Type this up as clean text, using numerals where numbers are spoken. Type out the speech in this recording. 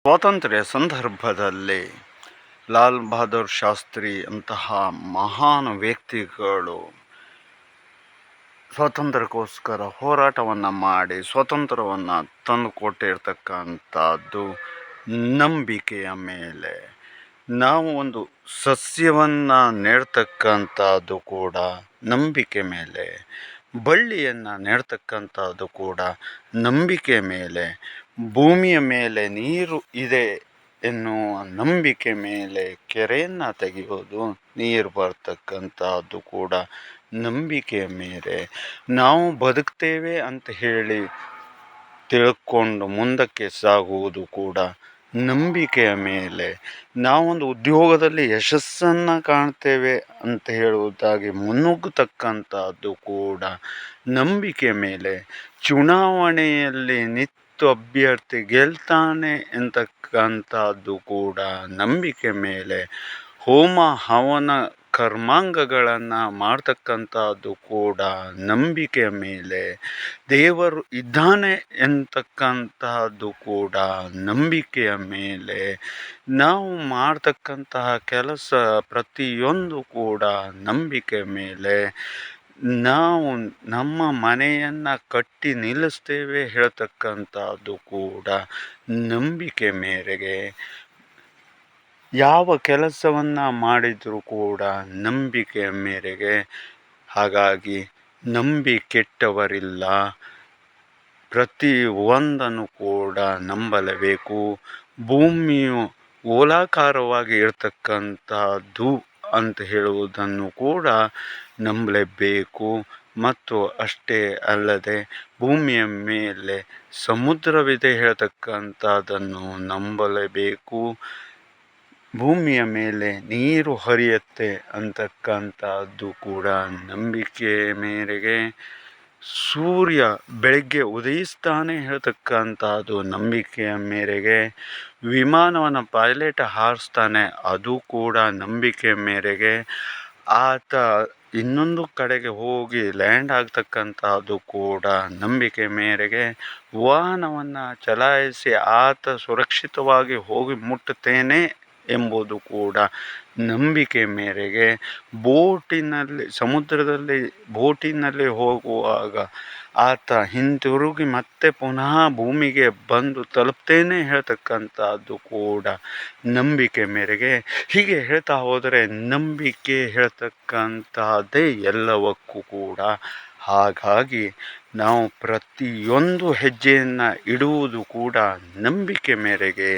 ಸ್ವಾತಂತ್ರ್ಯ ಸಂದರ್ಭದಲ್ಲಿ ಲಾಲ್ ಬಹದ್ದೂರ್ ಶಾಸ್ತ್ರಿ ಅಂತಹ ಮಹಾನ್ ವ್ಯಕ್ತಿಗಳು ಸ್ವಾತಂತ್ರ್ಯಕ್ಕೋಸ್ಕರ ಹೋರಾಟವನ್ನು ಮಾಡಿ ಸ್ವಾತಂತ್ರ್ಯವನ್ನು ತಂದುಕೊಟ್ಟಿರ್ತಕ್ಕಂಥದ್ದು ನಂಬಿಕೆಯ ಮೇಲೆ. ನಾವು ಒಂದು ಸಸ್ಯವನ್ನು ನೆಡ್ತಕ್ಕಂಥದ್ದು ಕೂಡ ನಂಬಿಕೆ ಮೇಲೆ, ಬಳ್ಳಿಯನ್ನು ನೆಡ್ತಕ್ಕಂಥದ್ದು ಕೂಡ ನಂಬಿಕೆ ಮೇಲೆ, ಭೂಮಿಯ ಮೇಲೆ ನೀರು ಇದೆ ಎನ್ನುವ ನಂಬಿಕೆ ಮೇಲೆ ಕೆರೆಯನ್ನು ತೆಗೆಯೋದು, ನೀರು ಬರ್ತಕ್ಕಂಥದ್ದು ಕೂಡ ನಂಬಿಕೆಯ ಮೇಲೆ. ನಾವು ಬದುಕ್ತೇವೆ ಅಂತ ಹೇಳಿ ತಿಳ್ಕೊಂಡು ಮುಂದಕ್ಕೆ ಸಾಗುವುದು ಕೂಡ ನಂಬಿಕೆಯ ಮೇಲೆ. ನಾವೊಂದು ಉದ್ಯೋಗದಲ್ಲಿ ಯಶಸ್ಸನ್ನು ಕಾಣ್ತೇವೆ ಅಂತ ಹೇಳುವುದಾಗಿ ಮುನ್ನುಗ್ಗತಕ್ಕಂಥದ್ದು ಕೂಡ ನಂಬಿಕೆ ಮೇಲೆ. ಚುನಾವಣೆಯಲ್ಲಿ ನಿಂತು ಅಭ್ಯರ್ಥಿ ಗೆಲ್ತಾನೆ ಎಂತಕ್ಕಂಥದ್ದು ಕೂಡ ನಂಬಿಕೆ ಮೇಲೆ. ಹೋಮ ಹವನ ಕರ್ಮಾಂಗಗಳನ್ನು ಮಾಡ್ತಕ್ಕಂಥದ್ದು ಕೂಡ ನಂಬಿಕೆಯ ಮೇಲೆ. ದೇವರು ಇದ್ದಾನೆ ಎಂತಕ್ಕಂತಹದ್ದು ಕೂಡ ನಂಬಿಕೆಯ ಮೇಲೆ. ನಾವು ಮಾಡ್ತಕ್ಕಂತಹ ಕೆಲಸ ಪ್ರತಿಯೊಂದು ಕೂಡ ನಂಬಿಕೆ ಮೇಲೆ. ನಾವು ನಮ್ಮ ಮನೆಯನ್ನು ಕಟ್ಟಿ ನಿಲ್ಲಿಸ್ತೇವೆ ಹೇಳ್ತಕ್ಕಂಥದ್ದು ಕೂಡ ನಂಬಿಕೆ ಮೇರೆಗೆ. ಯಾವ ಕೆಲಸವನ್ನು ಮಾಡಿದರೂ ಕೂಡ ನಂಬಿಕೆಯ ಮೇರೆಗೆ. ಹಾಗಾಗಿ ನಂಬಿ ಕೆಟ್ಟವರಿಲ್ಲ, ಪ್ರತಿ ಒಂದನ್ನು ಕೂಡ ನಂಬಲೇಬೇಕು. ಭೂಮಿಯು ಗೋಲಾಕಾರವಾಗಿ ಇರತಕ್ಕಂಥದ್ದು ಅಂತ ಹೇಳುವುದನ್ನು ಕೂಡ ನಂಬಲೇಬೇಕು. ಮತ್ತು ಅಷ್ಟೇ ಅಲ್ಲದೆ ಭೂಮಿಯ ಮೇಲೆ ಸಮುದ್ರವಿದೆ ಹೇಳ್ತಕ್ಕಂಥದ್ದನ್ನು ನಂಬಲೇಬೇಕು. ಭೂಮಿಯ ಮೇಲೆ ನೀರು ಹರಿಯುತ್ತೆ ಅಂತಕ್ಕಂಥದ್ದು ಕೂಡ ನಂಬಿಕೆ ಮೇರೆಗೆ. ಸೂರ್ಯ ಬೆಳಗ್ಗೆ ಉದಯಿಸ್ತಾನೆ ಹೇಳ್ತಕ್ಕಂಥದ್ದು ನಂಬಿಕೆಯ ಮೇರೆಗೆ. ವಿಮಾನವನ್ನು ಪೈಲಟ್ ಹಾರಿಸ್ತಾನೆ, ಅದು ಕೂಡ ನಂಬಿಕೆ ಮೇರೆಗೆ. ಆತ ಇನ್ನೊಂದು ಕಡೆಗೆ ಹೋಗಿ ಲ್ಯಾಂಡ್ ಆಗ್ತಕ್ಕಂಥದ್ದು ಕೂಡ ನಂಬಿಕೆ ಮೇರೆಗೆ. ವಾಹನವನ್ನು ಚಲಾಯಿಸಿ ಆತ ಸುರಕ್ಷಿತವಾಗಿ ಹೋಗಿ ಮುಟ್ಟುತ್ತೇನೆ ಎಂಬುದು ಕೂಡ ನಂಬಿಕೆ ಮೇರೆಗೆ. ಬೋಟಿನಲ್ಲಿ ಸಮುದ್ರದಲ್ಲಿ ಬೋಟಿನಲ್ಲಿ ಹೋಗುವಾಗ ಆತ ಹಿಂತಿರುಗಿ ಮತ್ತೆ ಪುನಃ ಭೂಮಿಗೆ ಬಂದು ತಲುಪ್ತೇನೆ ಹೇಳ್ತಕ್ಕಂಥದ್ದು ಕೂಡ ನಂಬಿಕೆ ಮೇರೆಗೆ. ಹೀಗೆ ಹೇಳ್ತಾ ಹೋದರೆ ನಂಬಿಕೆ ಹೇಳ್ತಕ್ಕಂತಹದ್ದೇ ಎಲ್ಲವಕ್ಕೂ ಕೂಡ. ಹಾಗಾಗಿ ನಾವು ಪ್ರತಿಯೊಂದು ಹೆಜ್ಜೆಯನ್ನು ಇಡುವುದು ಕೂಡ ನಂಬಿಕೆ ಮೇರೆಗೆ.